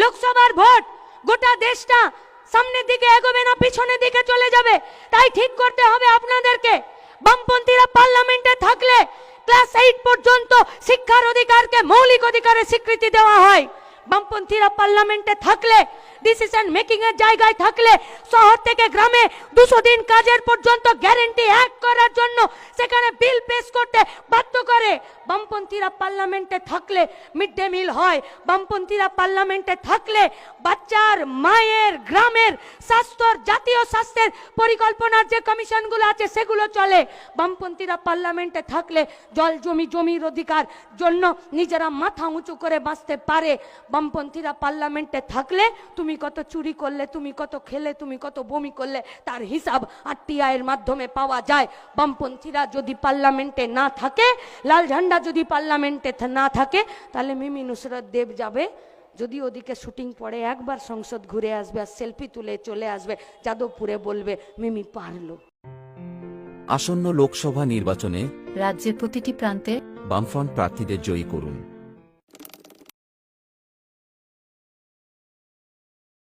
লোকসভার ভোট, গোটা দেশটা সামনের দিকে এগোবে না পিছনের দিকে চলে যাবে, তাই ঠিক করতে হবে আপনাদেরকে। বামপন্থীরা পার্লামেন্টে থাকলে ক্লাস 8 পর্যন্ত শিক্ষার অধিকারকে মৌলিক অধিকারের স্বীকৃতি দেওয়া হয়। বামপন্থীরা পার্লামেন্টে থাকলে, ডিসিশন মেকিং এর জায়গায় থাকলে, শহর থেকে গ্রামে 200 দিন কাজের পর্যন্ত গ্যারান্টি এক করার জন্য সেখানে বিল পেশ করতে বাধ্য করে। বামপন্থীরা পার্লামেন্টে থাকলে মিড ডে মিল হয়। বামপন্থীরা পার্লামেন্টে থাকলে বাচ্চার, মায়ের, গ্রামের স্বাস্থ্য, জাতীয় স্বাস্থ্যের পরিকল্পনার যে কমিশনগুলো আছে সেগুলো চলে। বামপন্থীরা পার্লামেন্টে থাকলে জল জমির অধিকার জন্য নিজেরা মাথা উঁচু করে বাঁচতে পারে। বামপন্থীরা পার্লামেন্টে থাকলে তুমি কত চুরি করলে, তুমি কত খেলে, তুমি কত বমি করলে তার হিসাব আরটিআই এর মাধ্যমে পাওয়া যায়। বামপন্থীরা যদি পার্লামেন্টে না থাকে, লাল ঝান্ডা যদি পার্লামেন্টে না থাকে, তাহলে মিমি নুসরত দেব যাবে, যদি ওদিকে শুটিং পড়ে একবার সংসদ ঘুরে আসবে আর সেলফি তুলে চলে আসবে, যাদবপুরে বলবে মিমি পারলো। আসন্ন লোকসভা নির্বাচনে রাজ্যের প্রতিটি প্রান্তে বামফ্রন্ট প্রার্থীদের জয়ী করুন।